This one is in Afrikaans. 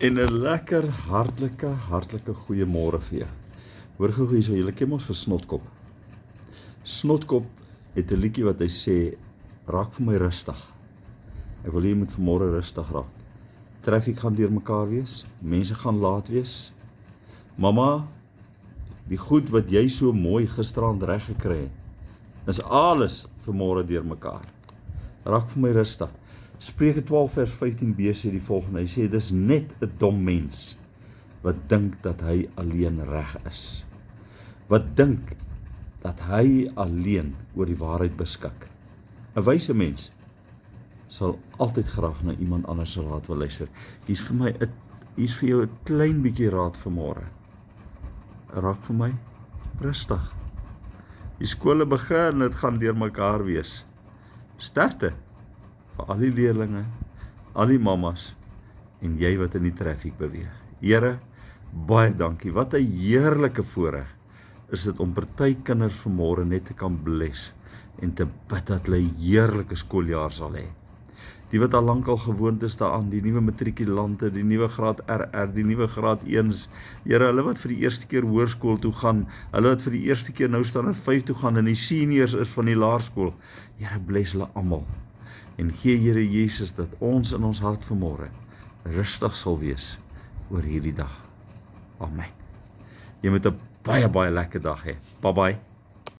En 'n lekker, hartlike goeiemôre vir jou. Hoor gou hierso, julle ken ons vir Snotkop. Snotkop het 'n liedjie wat hy sê, raak vir my rustig. Ek wil hê jy moet vanmôre rustig raak. Traffiek gaan deurmekaar wees, mense gaan laat wees. Mamma, die goed wat jy so mooi gisterand reg gekry het, is alles vanmôre deurmekaar. Raak vir my rustig. Spreuke 12 vers 15b sê die volgende, hy sê, dis net 'n dom mens wat dink dat hy alleen reg is. Wat dink dat hy alleen oor die waarheid beskik. 'n Wyse mens sal altyd graag na iemand anders se raad wil luister. Hier's vir jou 'n klein bietjie raad vanmôre. Raak vir my rustig. Die skole begin, dit gaan deurmekaar wees. Sterkte vir al die leerlinge, al die mammas en jy wat in die traffiek beweeg. Here, baie dankie. Wat 'n heerlike voorreg is dit om party kinders vanmôre net te kan bless en te bid dat hulle 'n heerlike skooljaar sal hê. Die wat al lankal gewoond is daaraan, die nuwe matrikulante, die nuwe graad RR, die nuwe graad 1s, Here, hulle wat vir die eerste keer hoërskool toe gaan, hulle wat vir die eerste keer nou standaard 5 toe gaan en die seniors is van die laerskool. Here, bless hulle almal. En gee Here Jesus dat ons in ons hart vanmôre rustig sal wees oor hierdie dag. Amen. Jy moet 'n baie lekker dag hê. Bye bye.